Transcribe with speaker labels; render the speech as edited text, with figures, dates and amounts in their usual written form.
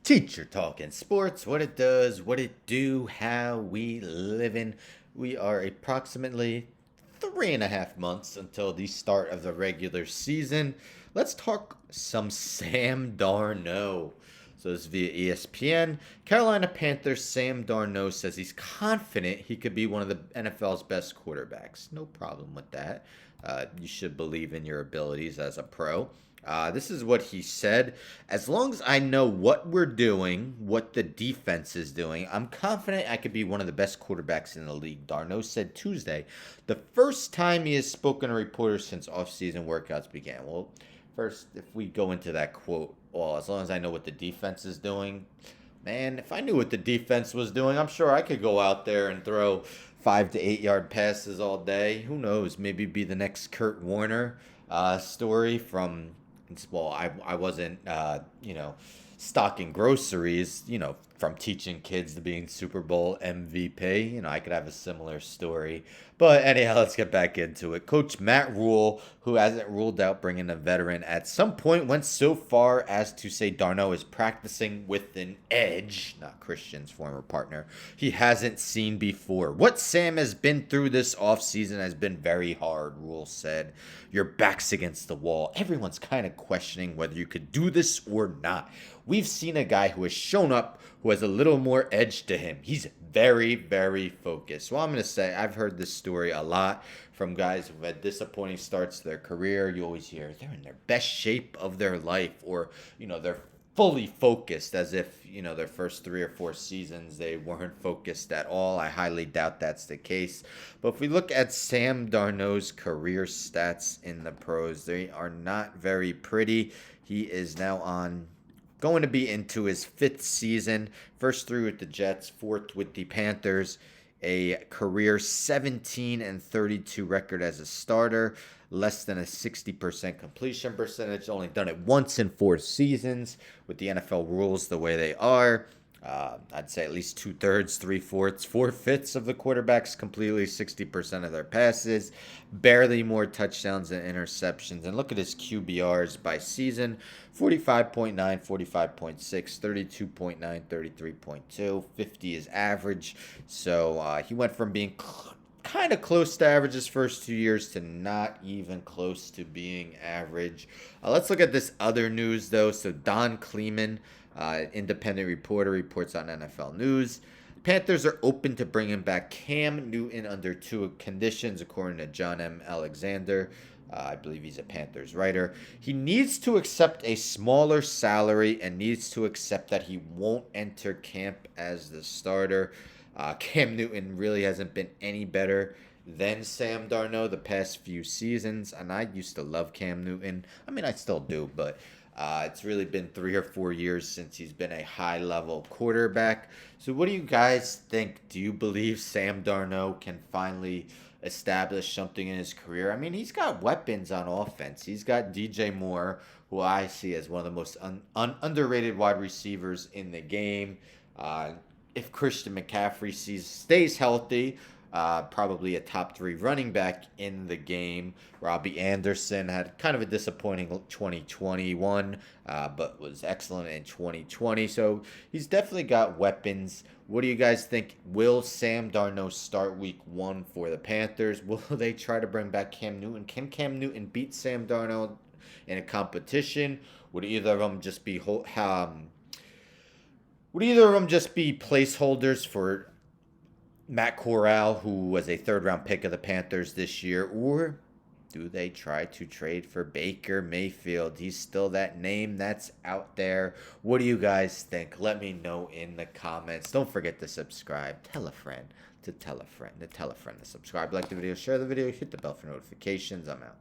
Speaker 1: Teacher talking sports, what it does, what it do, how we living. We are approximately 3.5 months until the start of the regular season. Let's talk some Sam Darnold. So this is via ESPN. Carolina Panthers Sam Darnold says he's confident he could be one of the NFL's best quarterbacks. No problem with that. You should believe in your abilities as a pro. This is what he said. As long as I know what we're doing, what the defense is doing, I'm confident I could be one of the best quarterbacks in the league, Darno said Tuesday, the first time he has spoken to reporters since offseason workouts began. Well, first, if we go into that quote, well, as long as I know what the defense is doing, man, if I knew what the defense was doing, I'm sure I could go out there and throw 5 to 8 yard passes all day. Who knows? Maybe be the next Kurt Warner story from, well, I wasn't, stocking groceries, from teaching kids to being Super Bowl MVP. I could have a similar story. But anyhow, let's get back into it. Coach Matt Rule, who hasn't ruled out bringing a veteran at some point, went so far as to say Darno is practicing with an edge, not Christian's former partner, he hasn't seen before. What Sam has been through this offseason has been very hard, Rule said. Your back's against the wall. Everyone's kind of questioning whether you could do this or not. We've seen a guy who has shown up who has a little more edge to him. He's very, very focused. Well, I'm going to say I've heard this story a lot from guys who've had disappointing starts to their career. You always hear they're in their best shape of their life, or, they're fully focused, as if, their first 3 or 4 seasons they weren't focused at all. I highly doubt that's the case. But if we look at Sam Darnold's career stats in the pros, they are not very pretty. He is now going to be into his 5th season. First 3 with the Jets, 4th with the Panthers. A career 17-32 record as a starter. Less than a 60% completion percentage. Only done it once in 4 seasons. With the NFL rules the way they are, I'd say at least 2/3, 3/4, 4/5 of the quarterbacks completely 60% of their passes. Barely more touchdowns than interceptions. And look at his QBRs by season: 45.9, 45.6, 32.9, 33.2. 50 is average. So he went from being kind of close to average his first 2 years to not even close to being average. Let's look at this other news, though. So Don Kleeman, independent reporter, reports on NFL News. Panthers are open to bringing back Cam Newton under 2 conditions, according to John M. Alexander. I believe he's a Panthers writer. He needs to accept a smaller salary and needs to accept that he won't enter camp as the starter. Cam Newton really hasn't been any better than Sam Darnold the past few seasons, and I used to love Cam Newton. I mean, I still do, but it's really been 3 or 4 years since he's been a high-level quarterback. So what do you guys think? Do you believe Sam Darnold can finally establish something in his career? I mean, he's got weapons on offense. He's got DJ Moore, who I see as one of the most underrated wide receivers in the game. If Christian McCaffrey stays healthy, probably a top 3 running back in the game. Robbie Anderson had kind of a disappointing 2021, but was excellent in 2020. So he's definitely got weapons. What do you guys think? Will Sam Darnold start week 1 for the Panthers? Will they try to bring back Cam Newton? Can Cam Newton beat Sam Darnold in a competition? Would either of them just be placeholders for Matt Corral, who was a 3rd-round pick of the Panthers this year? Or do they try to trade for Baker Mayfield? He's still that name that's out there. What do you guys think? Let me know in the comments. Don't forget to subscribe. Tell a friend to tell a friend to tell a friend to subscribe. Like the video, share the video, hit the bell for notifications. I'm out.